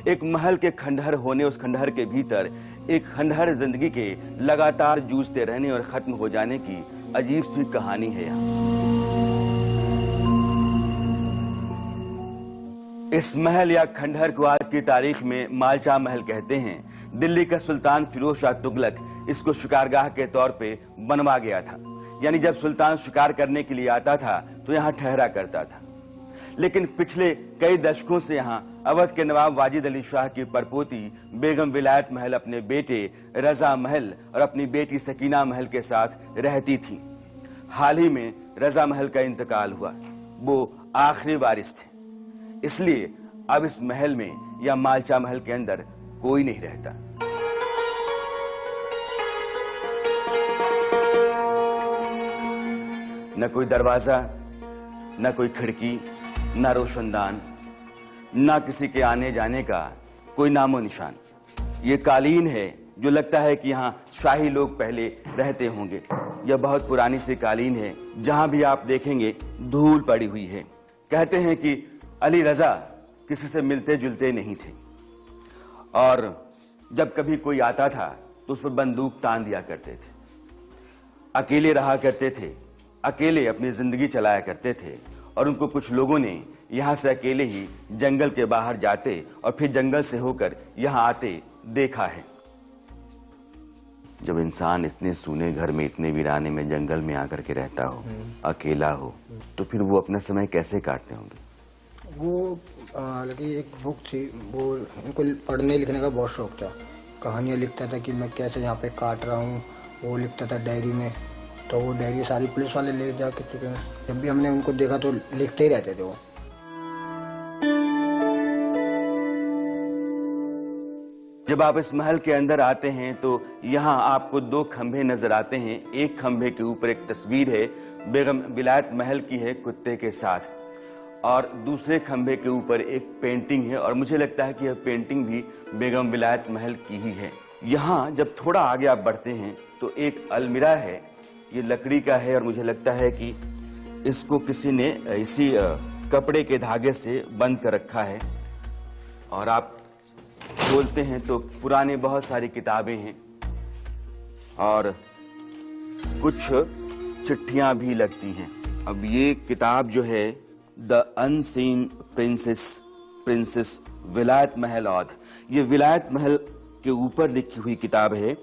एक महल के खंडहर होने, उस खंडहर के भीतर एक खंडहर जिंदगी के लगातार जूझते रहने और खत्म हो जाने की अजीब सी कहानी है यहाँ। इस महल या खंडहर को आज की तारीख में मालचा महल कहते हैं। दिल्ली का सुल्तान फिरोज शाह तुगलक इसको शिकारगाह के तौर पे बनवा गया था, यानी जब सुल्तान शिकार करने के लिए आता था तो यहाँ ठहरा करता था। लेकिन पिछले कई दशकों से यहाँ अवध के नवाब वाजिद अली शाह की परपोती बेगम विलायत महल अपने बेटे रजा महल और अपनी बेटी सकीना महल के साथ रहती थी। हाल ही में रजा महल का इंतकाल हुआ, वो आखिरी वारिस थे, इसलिए अब इस महल में या मालचा महल के अंदर कोई नहीं रहता। न कोई दरवाजा, न कोई खिड़की, न रोशनदान, न किसी के आने जाने का कोई नामो निशान। ये कालीन है जो लगता है कि यहाँ शाही लोग पहले रहते होंगे। यह बहुत पुरानी सी कालीन है, जहां भी आप देखेंगे धूल पड़ी हुई है। कहते हैं कि अली रजा किसी से मिलते जुलते नहीं थे और जब कभी कोई आता था तो उस पर बंदूक तान दिया करते थे। अकेले रहा करते थे, अकेले अपनी जिंदगी चलाया करते थे और उनको कुछ लोगों ने यहां से अकेले ही जंगल के बाहर जाते और फिर जंगल से होकर यहां आते देखा है। जब इंसान इतने सूने घर में, इतने वीराने में, जंगल में आकर के रहता हो, अकेला हो, तो फिर वो अपना समय कैसे काटते होंगे? वो एक बुक थी, वो उनको पढ़ने लिखने का बहुत शौक था। कहानियाँ लिखता था कि मैं कैसे यहाँ पे काट रहा हूँ, वो लिखता था डायरी में। तो वो डायरी सारी पुलिस वाले ले जा चुके हैं। जब भी हमने उनको देखा तो लिखते ही रहते थे वो। जब आप इस महल के अंदर आते हैं तो यहाँ आपको दो खंभे नजर आते हैं। एक खंभे के ऊपर एक तस्वीर है, बेगम विलायत महल की है कुत्ते के साथ, और दूसरे खंभे के ऊपर एक पेंटिंग है और मुझे लगता है कि यह पेंटिंग भी बेगम विलायत महल की ही है। यहाँ जब थोड़ा आगे आप बढ़ते हैं तो एक अलमीरा है, ये लकड़ी का है और मुझे लगता है कि इसको किसी ने इसी कपड़े के धागे से बंद कर रखा है। और आप खोलते हैं तो पुराने बहुत सारी किताबें हैं और कुछ चिट्ठियां भी लगती हैं। अब ये किताब जो है द अनसीन प्रिंसेस विलायत महल औध, ये विलायत महल के ऊपर लिखी हुई किताब है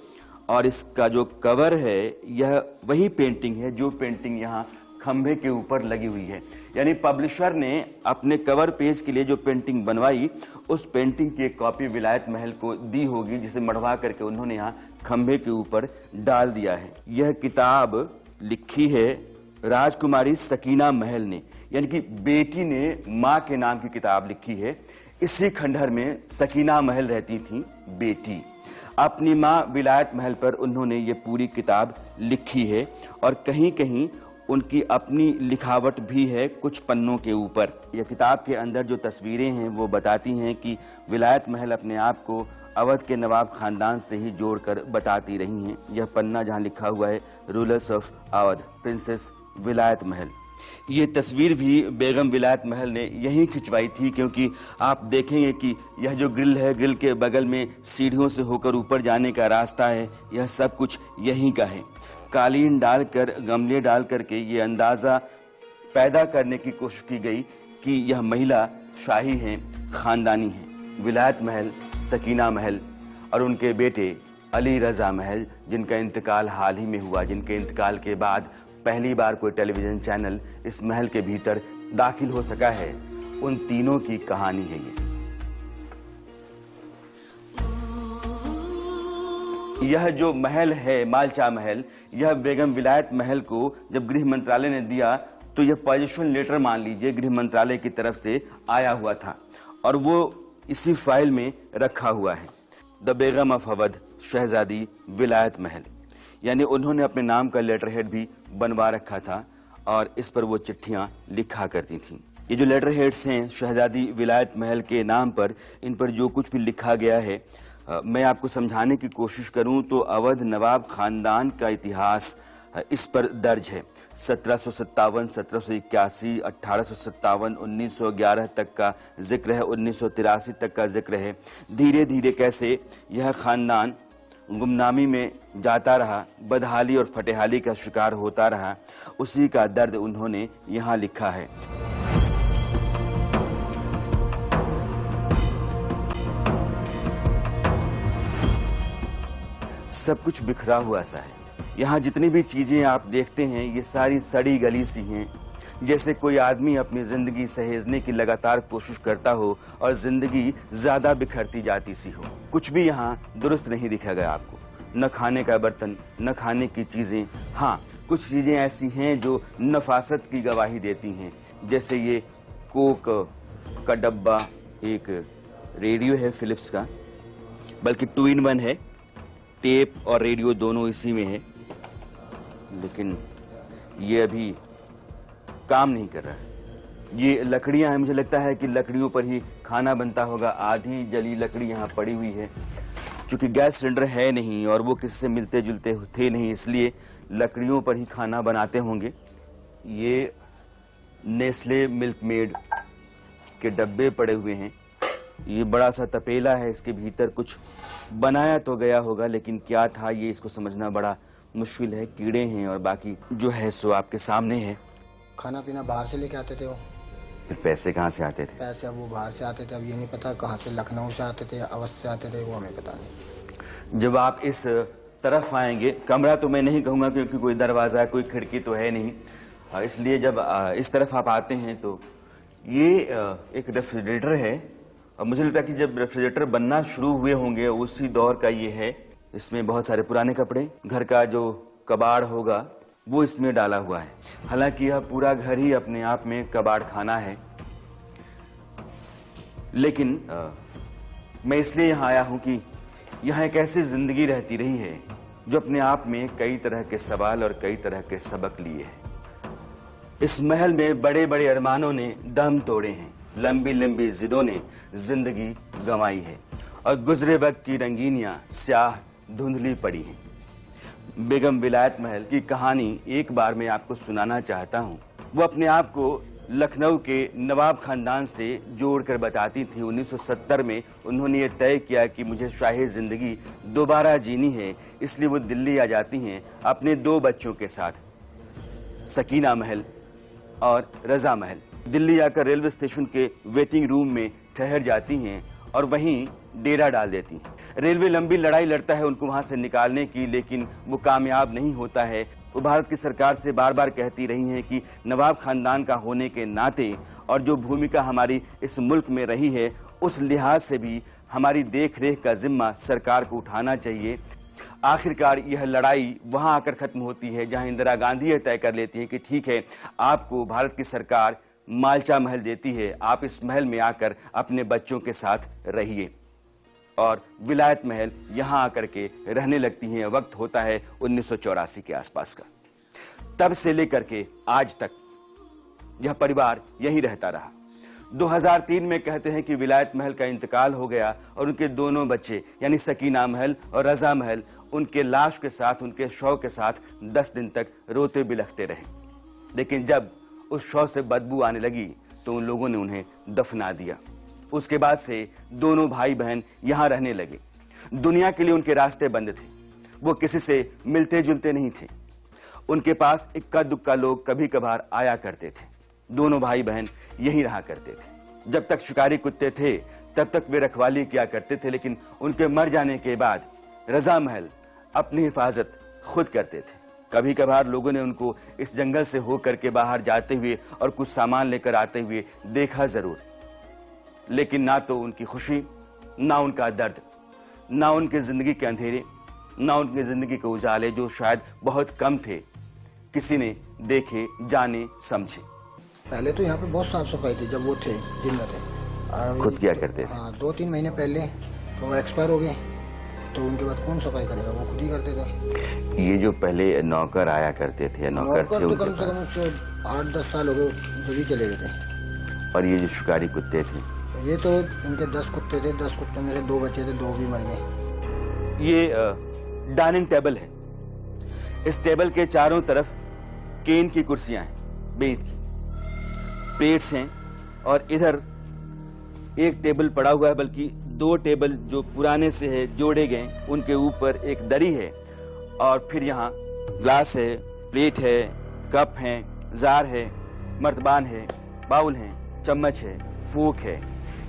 और इसका जो कवर है यह वही पेंटिंग है जो पेंटिंग यहाँ खंभे के ऊपर लगी हुई है। यानी पब्लिशर ने अपने कवर पेज के लिए जो पेंटिंग बनवाई, उस पेंटिंग की एक कॉपी विलायत महल को दी होगी, जिसे मढ़वा करके उन्होंने यहाँ खंभे के ऊपर डाल दिया है। यह किताब लिखी है राजकुमारी सकीना महल ने, यानी कि बेटी ने माँ के नाम की किताब लिखी है। इसी खंडहर में सकीना महल रहती थी बेटी। अपनी माँ विलायत महल पर उन्होंने ये पूरी किताब लिखी है और कहीं कहीं उनकी अपनी लिखावट भी है कुछ पन्नों के ऊपर। यह किताब के अंदर जो तस्वीरें हैं वो बताती हैं कि विलायत महल अपने आप को अवध के नवाब खानदान से ही जोड़कर बताती रही हैं। यह पन्ना जहाँ लिखा हुआ है रूलर्स ऑफ अवध, प्रिंसेस विलायत महल, ये तस्वीर भी बेगम विलायत महल ने यहीं खिंचवाई थी, क्योंकि आप देखेंगे कि यह जो ग्रिल है, ग्रिल के बगल में सीढ़ियों से होकर ऊपर जाने का रास्ता है, यह सब कुछ यहीं का है। कालीन डालकर, गमले डाल करके ये अंदाजा पैदा करने की कोशिश की गई कि यह महिला शाही हैं, खानदानी हैं। विलायत महल, सकीना महल और उनके बेटे अली रजा महल, जिनका इंतकाल हाल ही में हुआ, जिनके इंतकाल के बाद पहली बार कोई टेलीविजन चैनल इस महल के भीतर दाखिल हो सका है, उन तीनों की कहानी है ये। यह जो महल है मालचा महल, यह बेगम विलायत महल को जब गृह मंत्रालय ने दिया तो यह पोजीशन लेटर मान लीजिए गृह मंत्रालय की तरफ से आया हुआ था और वो इसी फाइल में रखा हुआ है, द बेगम ऑफ अवध शहजादी विलायत महल। यानी उन्होंने अपने नाम का लेटर हेड भी बनवा रखा था और इस पर वो चिट्ठियां लिखा करती थीं। ये जो लेटर हेड्स हैं शहजादी विलायत महल के नाम पर, इन पर जो कुछ भी लिखा गया है, मैं आपको समझाने की कोशिश करूं तो अवध नवाब खानदान का इतिहास इस पर दर्ज है। 1757, 1781, 1857, 1911 तक का जिक्र है, 1983 तक का जिक्र है। धीरे धीरे कैसे यह खानदान गुमनामी में जाता रहा, बदहाली और फटेहाली का शिकार होता रहा, उसी का दर्द उन्होंने यहाँ लिखा है। सब कुछ बिखरा हुआ सा है। यहाँ जितनी भी चीजें आप देखते हैं ये सारी सड़ी गली सी हैं, जैसे कोई आदमी अपनी जिंदगी सहेजने की लगातार कोशिश करता हो और जिंदगी ज्यादा बिखरती जाती सी हो। कुछ भी यहाँ दुरुस्त नहीं दिखेगा आपको, न खाने का बर्तन, न खाने की चीजें। हाँ, कुछ चीजें ऐसी हैं जो नफासत की गवाही देती हैं, जैसे ये कोक का डब्बा, एक रेडियो है फिलिप्स का, बल्कि 2 in 1 है, टेप और रेडियो दोनों इसी में है, लेकिन ये अभी काम नहीं कर रहा है। ये लकड़ियां हैं, मुझे लगता है कि लकड़ियों पर ही खाना बनता होगा। आधी जली लकड़ी यहाँ पड़ी हुई है। चूंकि गैस सिलेंडर है नहीं और वो किसी से मिलते जुलते थे नहीं, इसलिए लकड़ियों पर ही खाना बनाते होंगे। ये नेस्ले मिल्क मेड के डब्बे पड़े हुए हैं। ये बड़ा सा तपेला है, इसके भीतर कुछ बनाया तो गया होगा, लेकिन क्या था ये इसको समझना बड़ा मुश्किल है। कीड़े हैं और बाकी जो है सो आपके सामने है। खाना पीना बाहर से लेके आते थे वो। फिर पैसे कहाँ से आते थे? पैसे अब वो बाहर से आते थे, अब ये नहीं पता कहाँ से, लखनऊ से आते थे, अवध से आते थे, वो हमें पता नहीं। जब आप इस तरफ आएंगे, कमरा तो मैं नहीं कहूँगा क्योंकि कोई दरवाज़ा कोई खिड़की तो है नहीं, इसलिए जब इस तरफ आप आते हैं तो ये एक रेफ्रिजरेटर है। और मुझे लगता है कि जब रेफ्रिजरेटर बनना शुरू हुए होंगे उसी दौर का ये है। इसमें बहुत सारे पुराने कपड़े, घर का जो कबाड़ होगा वो इसमें डाला हुआ है। हालांकि यह पूरा घर ही अपने आप में कबाड़ खाना है, लेकिन मैं इसलिए यहाँ आया हूँ कि यहाँ एक ऐसी जिंदगी रहती रही है जो अपने आप में कई तरह के सवाल और कई तरह के सबक लिए है। इस महल में बड़े बड़े अरमानों ने दम तोड़े हैं, लंबी लंबी जिदों ने जिंदगी गंवाई है और गुजरे वक्त की रंगीनियां स्याह धुंधली पड़ी हैं। बेगम विलायत महल की कहानी एक बार मैं आपको सुनाना चाहता हूँ। वो अपने आप को लखनऊ के नवाब खानदान से जोड़कर बताती थी। 1970 में उन्होंने ये तय किया कि मुझे शाही जिंदगी दोबारा जीनी है, इसलिए वो दिल्ली आ जाती हैं अपने 2 बच्चों के साथ, सकीना महल और रजा महल। दिल्ली आकर रेलवे स्टेशन के वेटिंग रूम में ठहर जाती हैं और वहीं डेरा डाल देती हैं। रेलवे लंबी लड़ाई लड़ता है उनको वहां से निकालने की, लेकिन वो कामयाब नहीं होता है। वो भारत की सरकार से बार बार कहती रही हैं कि नवाब खानदान का होने के नाते और जो भूमिका हमारी इस मुल्क में रही है उस लिहाज से भी हमारी देख रेख का जिम्मा सरकार को उठाना चाहिए। आखिरकार यह लड़ाई वहां आकर खत्म होती है जहां इंदिरा गांधी यह तय कर लेती है कि ठीक है, आपको भारत की सरकार मालचा महल देती है, आप इस महल में आकर अपने बच्चों के साथ रहिए। और विलायत महल यहां आकर के रहने लगती हैं। वक्त होता है 1984 के आसपास का। तब से लेकर के आज तक यह परिवार यही रहता रहा। 2003 में कहते हैं कि विलायत महल का इंतकाल हो गया और उनके दोनों बच्चे यानी सकीना महल और रजा महल उनके लाश के साथ, उनके शव के साथ 10 दिन तक रोते बिलखते रहे। लेकिन जब उस शव से बदबू आने लगी तो उन लोगों ने उन्हें दफना दिया। उसके बाद से दोनों भाई बहन यहां रहने लगे। दुनिया के लिए उनके रास्ते बंद थे, वो किसी से मिलते जुलते नहीं थे। उनके पास इक्का दुक्का लोग कभी कभार आया करते थे। दोनों भाई बहन यहीं रहा करते थे। जब तक शिकारी कुत्ते थे तब तक वे रखवाली किया करते थे, लेकिन उनके मर जाने के बाद रजा महल अपनी हिफाजत खुद करते थे। कभी कभार लोगों ने उनको इस जंगल से होकर के बाहर जाते हुए और कुछ सामान लेकर आते हुए देखा जरूर, लेकिन ना तो उनकी खुशी, ना उनका दर्द, ना उनके जिंदगी के अंधेरे, ना उनकी जिंदगी के उजाले जो शायद बहुत कम थे, किसी ने देखे, जाने, समझे। पहले तो यहाँ पे बहुत साफ सफाई थी जब वो थे, जिंदा थे। खुद किया करते थे। हाँ, 2-3 महीने पहले तो वो एक्सपायर हो गए, तो उनके बाद कौन सफाई करेगा, वो खुद ही करते थे। ये जो पहले नौकर आया करते थे, नौकर थे उनके कम से कम 8-10 साल हो गए, जो भी चले गए थे। और ये जो शिकारी कुत्ते थे, ये तो उनके 10 कुत्ते थे, 10 कुत्तों में से 2 बचे थे, 2 भी मर गए। ये डाइनिंग टेबल है। इस टेबल के चारों तरफ केन की कुर्सियां हैं, बेंत की प्लेट्स हैं, और इधर एक टेबल पड़ा हुआ है, बल्कि 2 टेबल जो पुराने से है जोड़े गए, उनके ऊपर एक दरी है, और फिर यहाँ ग्लास है, प्लेट है, कप है, जार है, मर्तबान है, बाउल है, चम्मच है, फोक है,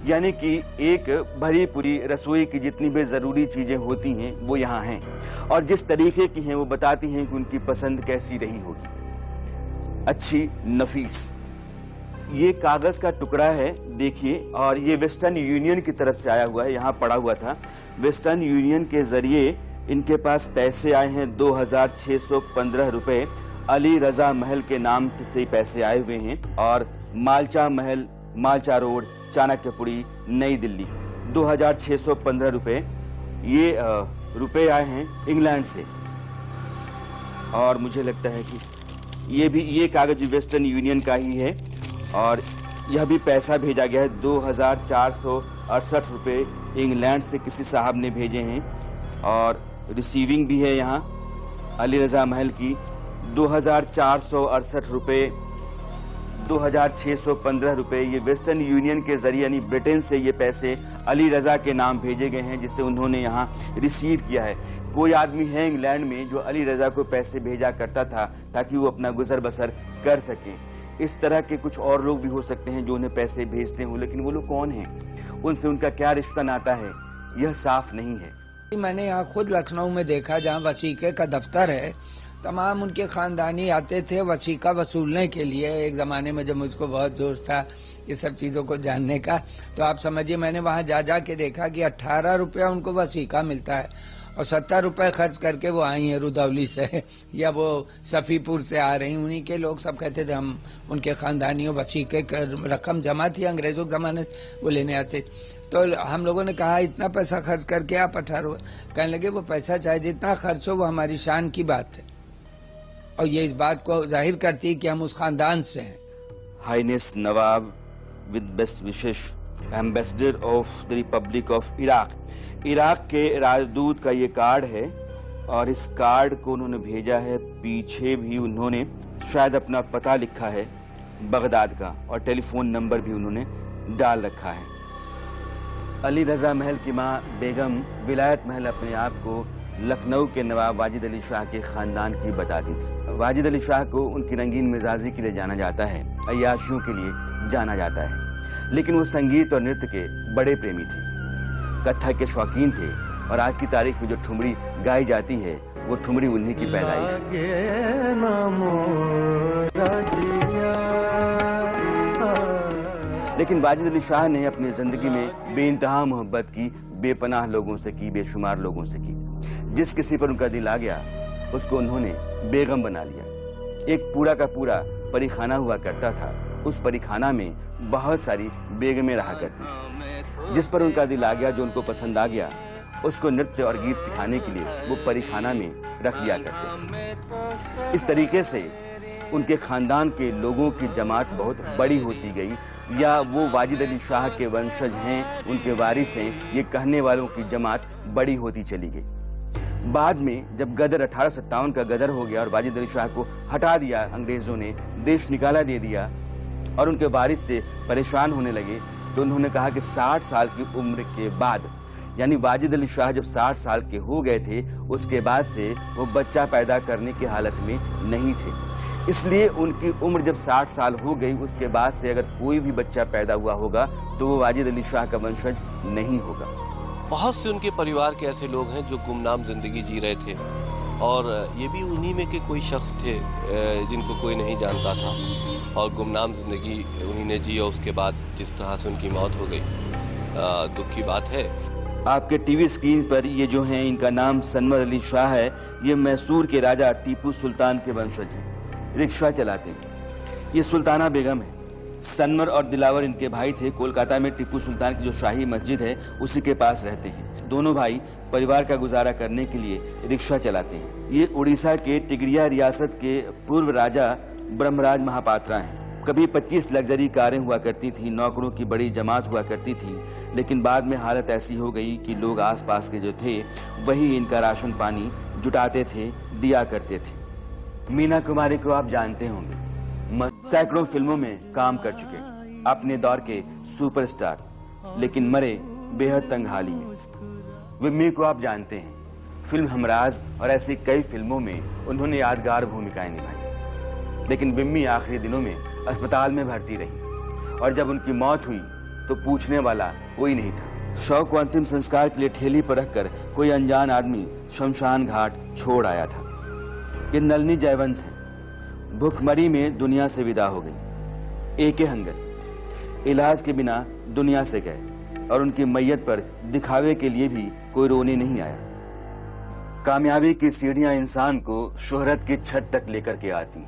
यानी कि एक भरी पूरी रसोई की जितनी भी जरूरी चीजें होती हैं वो यहाँ हैं, और जिस तरीके की हैं वो बताती हैं कि उनकी पसंद कैसी रही होगी, अच्छी, नफीस। ये कागज का टुकड़ा है, देखिए, और ये वेस्टर्न यूनियन की तरफ से आया हुआ है, यहाँ पड़ा हुआ था। वेस्टर्न यूनियन के जरिए इनके पास पैसे आए हैं 2615 रुपए, अली रजा महल के नाम से पैसे आए हुए हैं, और मालचा महल, मालचा रोड, चाणक्यपुरी, नई दिल्ली, 2615 रुपए। ये रुपए आए हैं इंग्लैंड से, और मुझे लगता है कि ये कागज वेस्टर्न यूनियन का ही है, और यह भी पैसा भेजा गया है 2468 रुपए इंग्लैंड से किसी साहब ने भेजे हैं, और रिसीविंग भी है यहाँ अली रजा महल की 2468 रुपए, 2615 रुपए। ये वेस्टर्न यूनियन के जरिए यानी ब्रिटेन से ये पैसे अली रजा के नाम भेजे गए हैं, जिसे उन्होंने यहाँ रिसीव किया है। कोई आदमी है इंग्लैंड में जो अली रजा को पैसे भेजा करता था ताकि वो अपना गुजर बसर कर सकें। इस तरह के कुछ और लोग भी हो सकते हैं जो उन्हें पैसे भेजते हो, लेकिन वो लोग कौन हैं, उनसे उनका क्या रिश्ता नाता है, यह साफ नहीं है। मैंने यहाँ खुद लखनऊ में देखा, जहाँ वसीके का दफ्तर है, तमाम उनके खानदानी आते थे वसीका वसूलने के लिए। एक ज़माने में जब मुझको बहुत जोश था ये सब चीज़ों को जानने का, तो आप समझिए मैंने वहाँ जा के देखा कि 18 रुपया उनको वसीका मिलता है, और 70 रुपए खर्च करके वो आई हैं रुदौली से या वो सफ़ीपुर से आ रही। उन्हीं के लोग सब कहते थे, हम उनके खानदानियों वसीके रकम जमा थी अंग्रेज़ों के ज़माने, वो लेने आते। तो हम लोगों ने कहा इतना पैसा खर्च करके आप 18, कहने लगे वो पैसा चाहे जितना खर्च हो वो हमारी शान की बात है, और ये इस बात को जाहिर करती है कि हम उस खानदान से हैं। हाइनेस नवाब विद बेस्ट विशेष ambassador of the republic of Iraq. Iraq के राजदूत का ये कार्ड है, और इस कार्ड को उन्होंने भेजा है। पीछे भी उन्होंने शायद अपना पता लिखा है बगदाद का, और टेलीफोन नंबर भी उन्होंने डाल रखा है। अली रजा महल की मां बेगम विलायत महल अपने आप को लखनऊ के नवाब वाजिद अली शाह के खानदान की बताती थी। वाजिद अली शाह को उनकी रंगीन मिजाजी के लिए जाना जाता है, अय्याशियों के लिए जाना जाता है, लेकिन वो संगीत और नृत्य के बड़े प्रेमी थे, कथक के शौकीन थे, और आज की तारीख में जो ठुमरी गाई जाती है वो ठुमरी उन्हीं की पैदाइश है। लेकिन वाजिद अली शाह ने अपनी जिंदगी में बेइंतहा मोहब्बत की, बेपनाह लोगों से की, बेशुमार लोगों से की। जिस किसी पर उनका दिल आ गया उसको उन्होंने बेगम बना लिया। एक पूरा का पूरा परीखाना हुआ करता था, उस परीखाना में बहुत सारी बेगमें रहा करती थी। जिस पर उनका दिल आ गया, जो उनको पसंद आ गया, उसको नृत्य और गीत सिखाने के लिए वो परीखाना में रख दिया करते थे। इस तरीके से उनके खानदान के लोगों की जमात बहुत बड़ी होती गई, या वो वाजिद अली शाह के वंशज हैं, उनके वारिस हैं, ये कहने वालों की जमात बड़ी होती चली गई। बाद में जब गदर 1857 का गदर हो गया और वाजिद अली शाह को हटा दिया अंग्रेजों ने, देश निकाला दे दिया, और उनके वारिस से परेशान होने लगे, तो उन्होंने कहा कि 60 साल की उम्र के बाद, यानी वाजिद अली शाह जब 60 साल के हो गए थे, उसके बाद से वो बच्चा पैदा करने की हालत में नहीं थे। इसलिए उनकी उम्र जब 60 साल हो गई, उसके बाद से अगर कोई भी बच्चा पैदा हुआ होगा तो वो वाजिद अली शाह का वंशज नहीं होगा। बहुत से उनके परिवार के ऐसे लोग हैं जो गुमनाम जिंदगी जी रहे थे, और ये भी उन्हीं में के कोई शख्स थे जिनको कोई नहीं जानता था, और गुमनाम जिंदगी उन्हीं ने जी, और उसके बाद जिस तरह से उनकी मौत हो गई, दुख की बात है। आपके टीवी स्क्रीन पर ये जो हैं, इनका नाम सनवर अली शाह है। ये मैसूर के राजा टीपू सुल्तान के वंशज हैं, रिक्शा चलाते हैं। ये सुल्ताना बेगम है। सनवर और दिलावर इनके भाई थे। कोलकाता में टीपू सुल्तान की जो शाही मस्जिद है उसी के पास रहते हैं। दोनों भाई परिवार का गुजारा करने के लिए रिक्शा चलाते हैं। ये उड़ीसा के टिगरिया रियासत के पूर्व राजा ब्रह्मराज महापात्रा हैं। कभी 25 लग्जरी कारें हुआ करती थी, नौकरों की बड़ी जमात हुआ करती थी, लेकिन बाद में हालत ऐसी हो गई कि लोग आसपास के जो थे वही इनका राशन पानी जुटाते थे, दिया करते थे। मीना कुमारी को आप जानते होंगे, सैकड़ों फिल्मों में काम कर चुके, अपने दौर के सुपरस्टार, लेकिन मरे बेहद तंगहाली में। विम्मी को आप जानते हैं, फिल्म हमराज और ऐसी कई फिल्मों में उन्होंने यादगार भूमिकाएं निभाई, लेकिन विम्मी आखिरी दिनों में अस्पताल में भर्ती रही और जब उनकी मौत हुई तो पूछने वाला कोई नहीं था। शव को अंतिम संस्कार के लिए ठेली पर रखकर कोई अनजान आदमी शमशान घाट छोड़ आया था। ये नलिनी जयवंत है, भूखमरी में दुनिया से विदा हो गई। एके हंगल इलाज के बिना दुनिया से गए और उनकी मैयत पर दिखावे के लिए भी कोई रोने नहीं आया। कामयाबी की सीढ़ियां इंसान को शोहरत की छत तक लेकर के आती,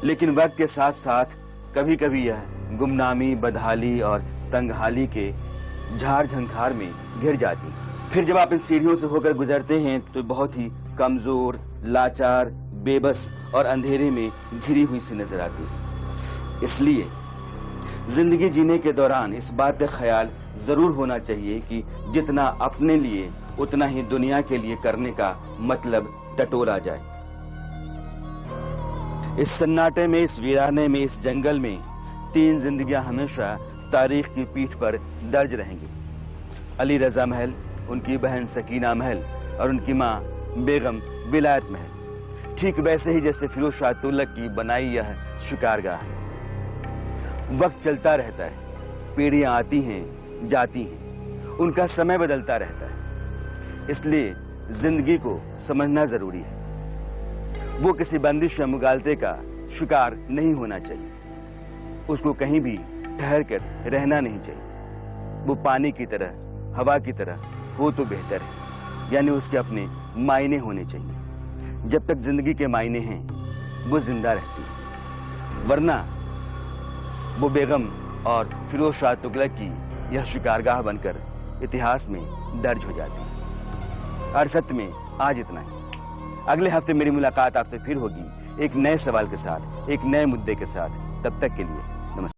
लेकिन वक्त के साथ साथ कभी कभी यह गुमनामी, बदहाली और तंगहाली के झाड़ झंखार में घिर जाती। फिर जब आप इन सीढ़ियों से होकर गुजरते हैं तो बहुत ही कमजोर, लाचार, बेबस और अंधेरे में घिरी हुई सी नजर आती है। इसलिए जिंदगी जीने के दौरान इस बात का ख्याल जरूर होना चाहिए कि जितना अपने लिए उतना ही दुनिया के लिए करने का मतलब टटोला जाए। इस सन्नाटे में, इस वीराने में, इस जंगल में 3 जिंदगियां हमेशा तारीख की पीठ पर दर्ज रहेंगी। अली रजा महल, उनकी बहन सकीना महल और उनकी मां बेगम विलायत महल, ठीक वैसे ही जैसे फिरोज शाह तुगलक की बनाई यह शिकारगाह। वक्त चलता रहता है, पीढ़ियां आती हैं, जाती हैं, उनका समय बदलता रहता है, इसलिए जिंदगी को समझना जरूरी है। वो किसी बंदिश या मुगालते का शिकार नहीं होना चाहिए, उसको कहीं भी ठहर कर रहना नहीं चाहिए। वो पानी की तरह, हवा की तरह हो तो बेहतर है, यानी उसके अपने मायने होने चाहिए। जब तक जिंदगी के मायने हैं वो जिंदा रहती है, वरना वो बेगम और फिरोज शाह तुगलक की यह शिकारगाह बनकर इतिहास में दर्ज हो जाती है। अरसत में आज इतना ही। अगले हफ्ते मेरी मुलाकात आपसे फिर होगी एक नए सवाल के साथ, एक नए मुद्दे के साथ। तब तक के लिए